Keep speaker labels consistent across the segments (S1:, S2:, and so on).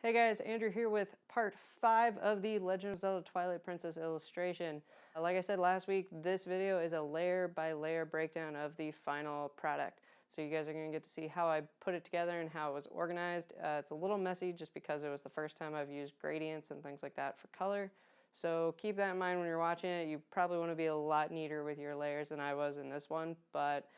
S1: Hey guys, Andrew here with part 5 of the Legend of Zelda Twilight Princess illustration. Like I said last week, this video is a layer by layer breakdown of the final product. So you guys are going to get to see how I put it together and how it was organized. It's a little messy just because it was the first time I've used gradients and things like that for color. So keep that in mind when you're watching it. You probably want to be a lot neater with your layers than I was in this one, but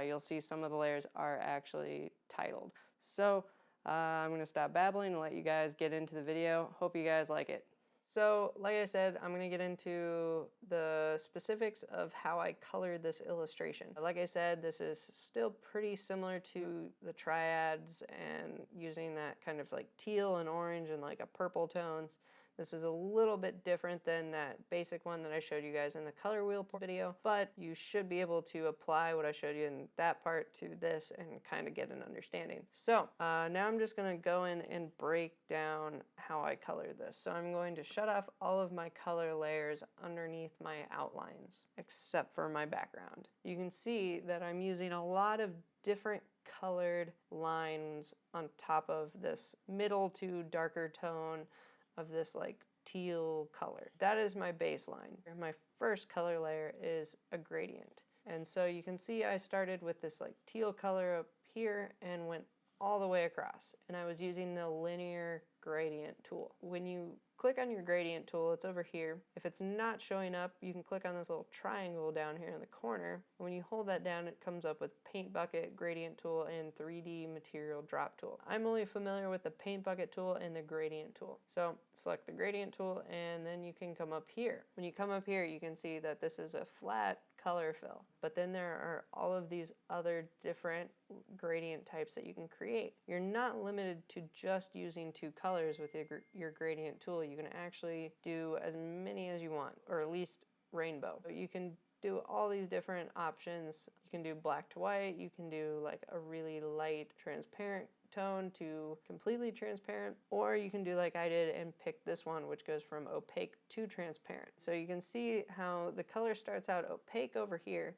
S1: you'll see some of the layers are actually titled. So I'm going to stop babbling and let you guys get into the video. Hope you guys like it. So, like I said, I'm going to get into the specifics of how I colored this illustration. Like I said, this is still pretty similar to the triads and using that kind of like teal and orange and like a purple tones. This is a little bit different than that basic one that I showed you guys in the color wheel video, but you should be able to apply what I showed you in that part to this and kind of get an understanding. So now I'm just going to go in and break down how I colored this. So I'm going to shut off all of my color layers underneath my outlines, except for my background. You can see that I'm using a lot of different colored lines on top of this middle to darker tone of this like teal color. That is my baseline. My first color layer is a gradient. And so you can see I started with this like teal color up here and went all the way across. And I was using the linear gradient tool. When you click on your gradient tool, it's over here. If it's not showing up, you can click on this little triangle down here in the corner. When you hold that down, it comes up with paint bucket, gradient tool, and 3D material drop tool. I'm only familiar with the paint bucket tool and the gradient tool. So select the gradient tool and then you can come up here. When you come up here, you can see that this is a flat color fill, but then there are all of these other different gradient types that you can create. You're not limited to just using two colors with your gradient tool. You can actually do as many as you want, or at least rainbow. You can do all these different options. You can do black to white, you can do like a really light transparent tone to completely transparent, or you can do like I did and pick this one, which goes from opaque to transparent. So you can see how the color starts out opaque over here,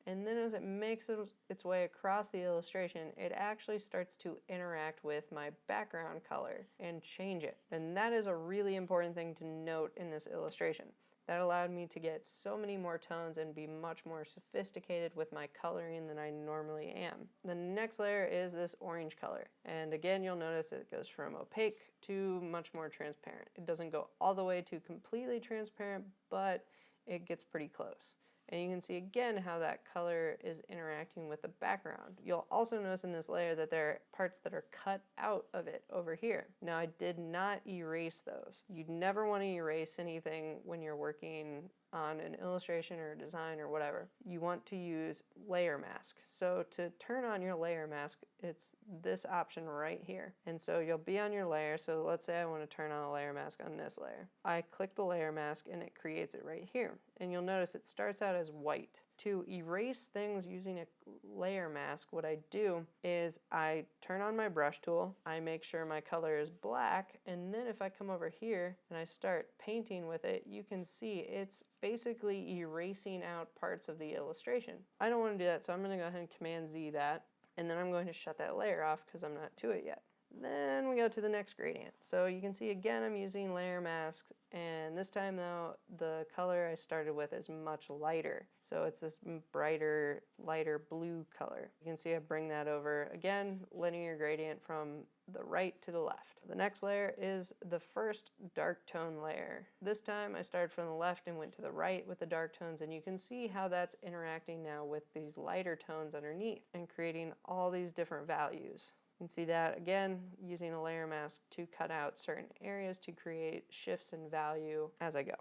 S1: and then as it makes its way across the illustration, it actually starts to interact with my background color and change it. And that is a really important thing to note in this illustration. That allowed me to get so many more tones and be much more sophisticated with my coloring than I normally am. The next layer is this orange color. And again, you'll notice it goes from opaque to much more transparent. It doesn't go all the way to completely transparent, but it gets pretty close. And you can see again how that color is interacting with the background. You'll also notice in this layer that there are parts that are cut out of it over here. Now I did not erase those. You'd never want to erase anything when you're working on an illustration or a design or whatever. You want to use layer mask. So to turn on your layer mask, it's this option right here. And so you'll be on your layer. So let's say I want to turn on a layer mask on this layer. I click the layer mask and it creates it right here. And you'll notice it starts out as white. To erase things using a layer mask, what I do is I turn on my brush tool, I make sure my color is black, and then if I come over here and I start painting with it, you can see it's basically erasing out parts of the illustration. I don't want to do that, so I'm going to go ahead and Command Z that, and then I'm going to shut that layer off because I'm not to it yet. Then we go to the next gradient. So you can see again I'm using layer masks, and this time though the color I started with is much lighter. So it's this brighter, lighter blue color. You can see I bring that over, again, linear gradient from the right to the left. The next layer is the first dark tone layer. This time I started from the left and went to the right with the dark tones, and you can see how that's interacting now with these lighter tones underneath and creating all these different values. You can see that again using a layer mask to cut out certain areas to create shifts in value as I go.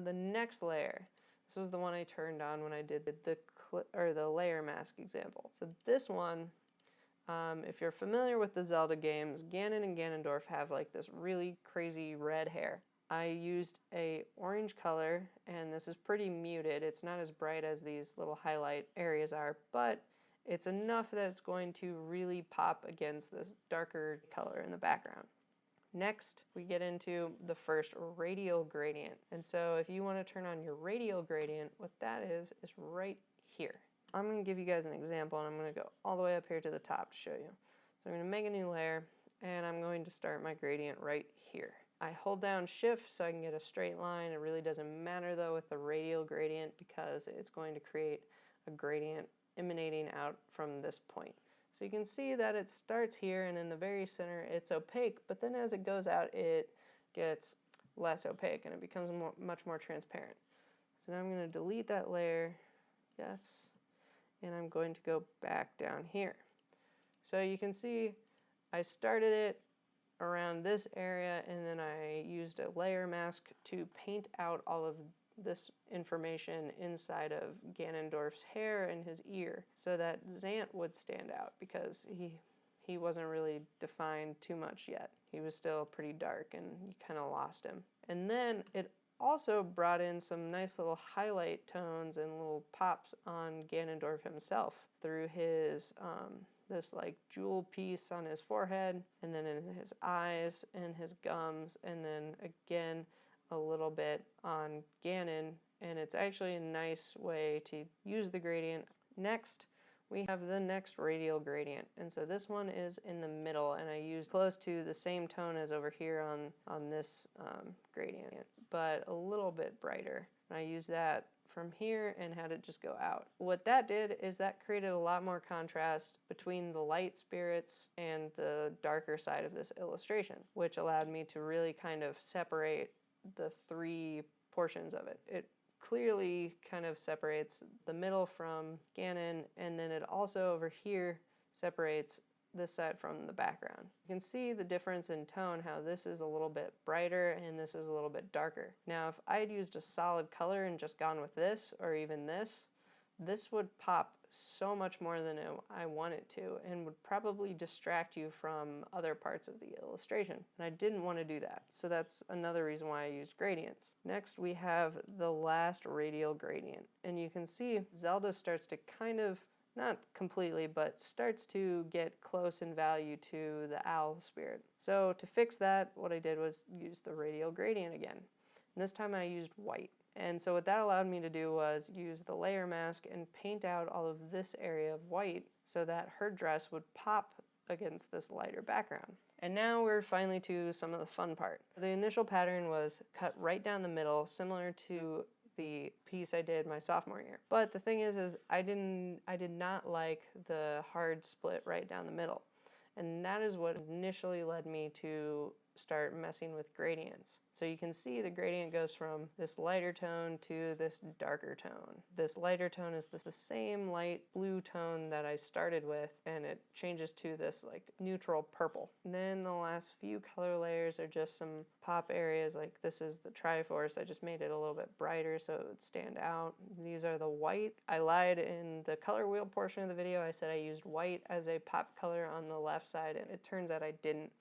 S1: The next layer, this was the one I turned on when I did the layer mask example. So this one, if you're familiar with the Zelda games, Ganon and Ganondorf have like this really crazy red hair. I used a orange color, and this is pretty muted. It's not as bright as these little highlight areas are, but it's enough that it's going to really pop against this darker color in the background. Next, we get into the first radial gradient. And so if you want to turn on your radial gradient, what that is right here. I'm going to give you guys an example, and I'm going to go all the way up here to the top to show you. So I'm going to make a new layer, and I'm going to start my gradient right here. I hold down shift so I can get a straight line. It really doesn't matter though with the radial gradient because it's going to create a gradient emanating out from this point. So you can see that it starts here, and in the very center it's opaque, but then as it goes out it gets less opaque and it becomes much more transparent. So now I'm going to delete that layer, yes, and I'm going to go back down here. So you can see I started it around this area, and then I used a layer mask to paint out all of this information inside of Ganondorf's hair and his ear so that Zant would stand out, because he wasn't really defined too much yet. He was still pretty dark and you kind of lost him. And then it also brought in some nice little highlight tones and little pops on Ganondorf himself through his this like jewel piece on his forehead, and then in his eyes and his gums, and then again a little bit on Ganon, and it's actually a nice way to use the gradient. Next, we have the next radial gradient, and so this one is in the middle, and I used close to the same tone as over here on this gradient, but a little bit brighter. And I used that from here and had it just go out. What that did is that created a lot more contrast between the light spirits and the darker side of this illustration, which allowed me to really kind of separate the three portions of it. It clearly kind of separates the middle from Ganon, and then it also over here separates this side from the background. You can see the difference in tone, how this is a little bit brighter and this is a little bit darker. Now if I had used a solid color and just gone with this, or even this would pop so much more than I want it to, and would probably distract you from other parts of the illustration. And I didn't want to do that. So that's another reason why I used gradients. Next we have the last radial gradient. And you can see Zelda starts to kind of, not completely, but starts to get close in value to the owl spirit. So to fix that, what I did was use the radial gradient again. And this time I used white. And so what that allowed me to do was use the layer mask and paint out all of this area of white so that her dress would pop against this lighter background. And now we're finally to some of the fun part. The initial pattern was cut right down the middle, similar to the piece I did my sophomore year. But the thing is I did not like the hard split right down the middle. And that is what initially led me to start messing with gradients. So you can see the gradient goes from this lighter tone to this darker tone. This lighter tone is the same light blue tone that I started with, and it changes to this like neutral purple. And then the last few color layers are just some pop areas, like this is the Triforce. I just made it a little bit brighter so it would stand out. These are the white. I lied in the color wheel portion of the video. I said I used white as a pop color on the left side, and it turns out I didn't.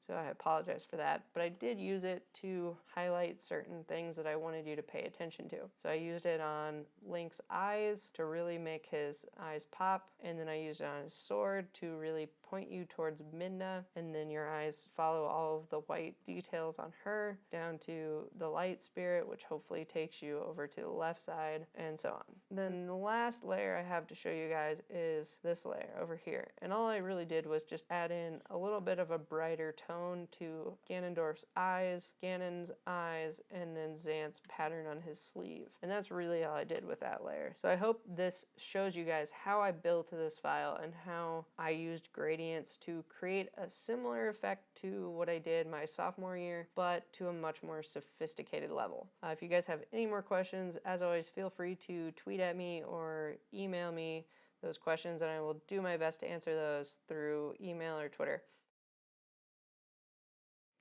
S1: So I apologize for that, but I did use it to highlight certain things that I wanted you to pay attention to. So I used it on Link's eyes to really make his eyes pop, and then I used it on his sword to really point you towards Midna, and then your eyes follow all of the white details on her down to the light spirit, which hopefully takes you over to the left side, and so on. Then the last layer I have to show you guys is this layer over here, and all I really did was just add in a little bit of a brighter tone to Ganondorf's eyes, Ganon's eyes, and then Zant's pattern on his sleeve. And that's really all I did with that layer. So I hope this shows you guys how I built this file and how I used gradients to create a similar effect to what I did my sophomore year, but to a much more sophisticated level. If you guys have any more questions, as always, feel free to tweet at me or email me those questions, and I will do my best to answer those through email or Twitter.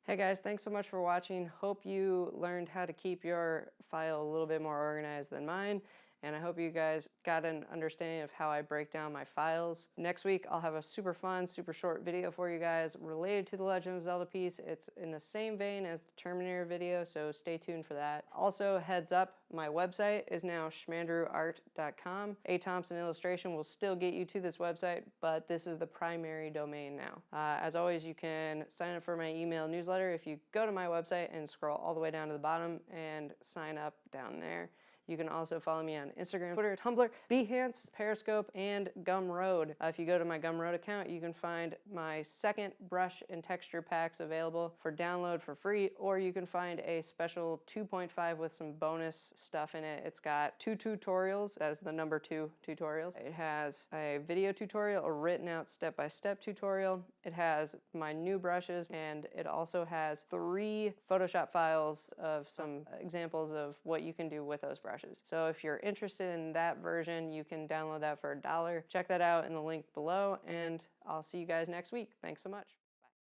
S1: Hey guys, thanks so much for watching. Hope you learned how to keep your file a little bit more organized than mine, and I hope you guys got an understanding of how I break down my files. Next week, I'll have a super fun, super short video for you guys related to the Legend of Zelda piece. It's in the same vein as the Terminator video, so stay tuned for that. Also, heads up, my website is now SchmandrewART.com. A Thompson illustration will still get you to this website, but this is the primary domain now. As always, you can sign up for my email newsletter if you go to my website and scroll all the way down to the bottom and sign up down there. You can also follow me on Instagram, Twitter, Tumblr, Behance, Periscope, and Gumroad. If you go to my Gumroad account, you can find my second brush and texture packs available for download for free, or you can find a special 2.5 with some bonus stuff in it. It's got 2 tutorials, that's the number 2 tutorials. It has a video tutorial, a written out step-by-step tutorial. It has my new brushes, and it also has 3 Photoshop files of some examples of what you can do with those brushes. So if you're interested in that version, you can download that for $1. Check that out in the link below, and I'll see you guys next week. Thanks so much.